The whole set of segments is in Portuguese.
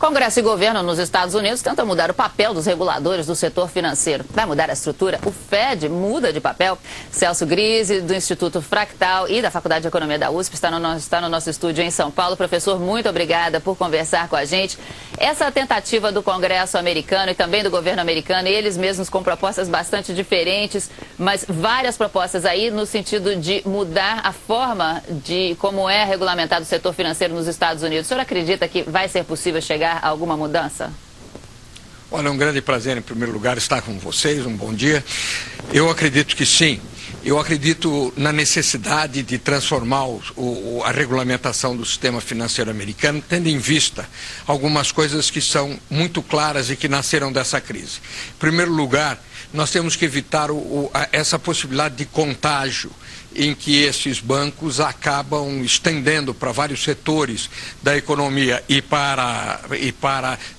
Congresso e governo nos Estados Unidos tentam mudar o papel dos reguladores do setor financeiro. Vai mudar a estrutura? O Fed muda de papel? Celso Grise, do Instituto Fractal e da Faculdade de Economia da USP, está no nosso estúdio em São Paulo. Professor, muito obrigada por conversar com a gente. Essa tentativa do Congresso americano e também do governo americano, eles mesmos com propostas bastante diferentes, mas várias propostas aí no sentido de mudar a forma de como é regulamentado o setor financeiro nos Estados Unidos. O senhor acredita que vai ser possível chegar a alguma mudança? Olha, é um grande prazer, em primeiro lugar, estar com vocês. Um bom dia. Eu acredito que sim. Eu acredito na necessidade de transformar a regulamentação do sistema financeiro americano, tendo em vista algumas coisas que são muito claras e que nasceram dessa crise. Em primeiro lugar, nós temos que evitar essa possibilidade de contágio em que esses bancos acabam estendendo para vários setores da economia e para,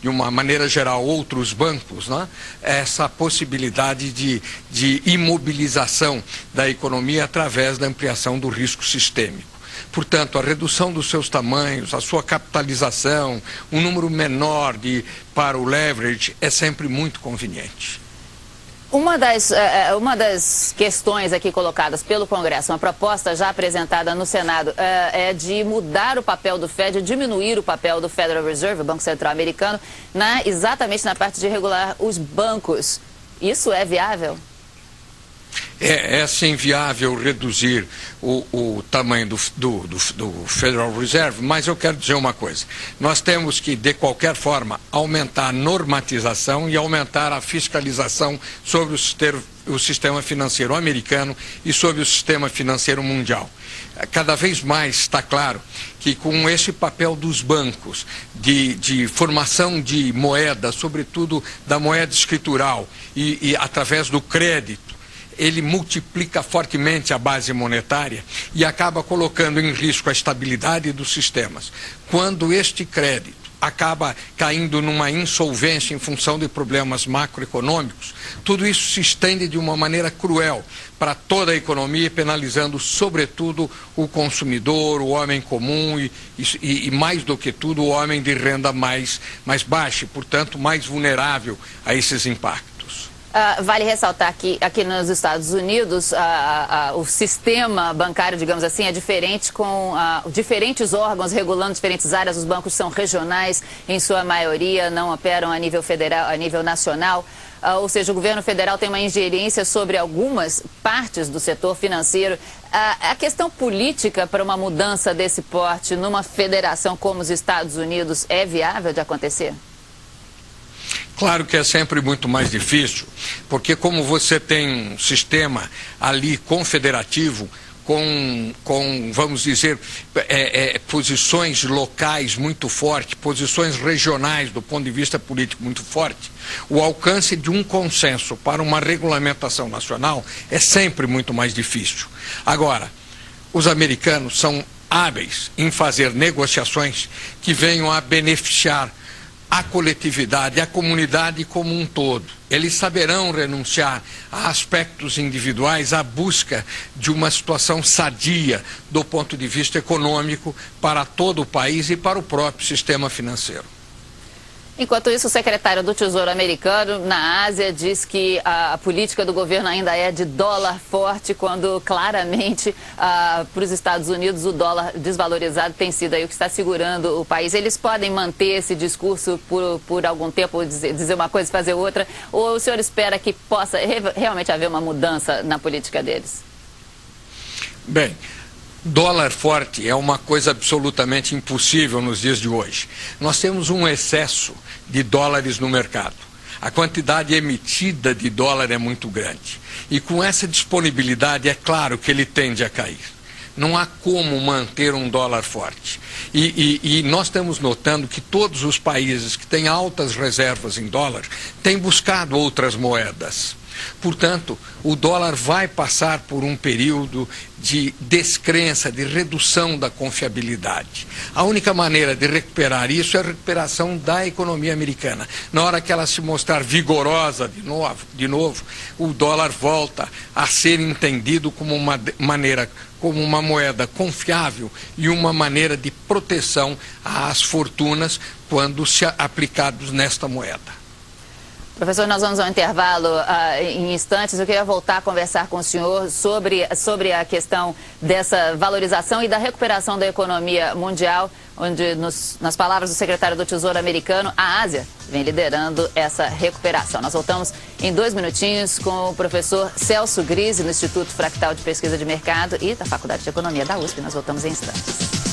de uma maneira geral, outros bancos, né? Essa possibilidade de imobilização da economia através da ampliação do risco sistêmico. Portanto, a redução dos seus tamanhos, a sua capitalização, um número menor para o leverage é sempre muito conveniente. Uma das questões aqui colocadas pelo Congresso, uma proposta já apresentada no Senado, é de mudar o papel do Fed, diminuir o papel do Federal Reserve, o Banco Central Americano, exatamente na parte de regular os bancos. Isso é viável? É sim viável reduzir o tamanho do Federal Reserve, mas eu quero dizer uma coisa. Nós temos que, de qualquer forma, aumentar a normatização e aumentar a fiscalização sobre o sistema financeiro americano e sobre o sistema financeiro mundial. Cada vez mais está claro que com esse papel dos bancos de formação de moeda, sobretudo da moeda escritural e através do crédito, ele multiplica fortemente a base monetária e acaba colocando em risco a estabilidade dos sistemas. Quando este crédito acaba caindo numa insolvência em função de problemas macroeconômicos, tudo isso se estende de uma maneira cruel para toda a economia, penalizando sobretudo o consumidor, o homem comum e mais do que tudo, o homem de renda mais baixa e, portanto, mais vulnerável a esses impactos. Vale ressaltar que aqui nos Estados Unidos o sistema bancário, digamos assim, é diferente, com diferentes órgãos regulando diferentes áreas. Os bancos são regionais, em sua maioria, não operam a nível federal, a nível nacional. Ou seja, o governo federal tem uma ingerência sobre algumas partes do setor financeiro. A questão política para uma mudança desse porte numa federação como os Estados Unidos é viável de acontecer? Claro que é sempre muito mais difícil, porque como você tem um sistema ali confederativo, com vamos dizer, posições locais muito fortes, posições regionais do ponto de vista político muito forte, o alcance de um consenso para uma regulamentação nacional é sempre muito mais difícil. Agora, os americanos são hábeis em fazer negociações que venham a beneficiar a coletividade, a comunidade como um todo. Eles saberão renunciar a aspectos individuais à busca de uma situação sadia do ponto de vista econômico para todo o país e para o próprio sistema financeiro. Enquanto isso, o secretário do Tesouro americano na Ásia diz que a política do governo ainda é de dólar forte, quando claramente para os Estados Unidos o dólar desvalorizado tem sido aí o que está segurando o país. Eles podem manter esse discurso por algum tempo, dizer uma coisa e fazer outra, ou o senhor espera que possa realmente haver uma mudança na política deles? Bem, dólar forte é uma coisa absolutamente impossível nos dias de hoje. Nós temos um excesso de dólares no mercado. A quantidade emitida de dólar é muito grande. E com essa disponibilidade, é claro que ele tende a cair. Não há como manter um dólar forte. E nós estamos notando que todos os países que têm altas reservas em dólar têm buscado outras moedas. Portanto, o dólar vai passar por um período de descrença, de redução da confiabilidade. A única maneira de recuperar isso é a recuperação da economia americana. Na hora que ela se mostrar vigorosa de novo, o dólar volta a ser entendido como uma maneira como uma moeda confiável e uma maneira de proteção às fortunas quando se aplicados nesta moeda. Professor, nós vamos ao intervalo em instantes. Eu queria voltar a conversar com o senhor sobre a questão dessa valorização e da recuperação da economia mundial, onde, nas palavras do secretário do Tesouro americano, a Ásia vem liderando essa recuperação. Nós voltamos em 2 minutinhos com o professor Celso Grise, no Instituto Fractal de Pesquisa de Mercado e da Faculdade de Economia da USP. Nós voltamos em instantes.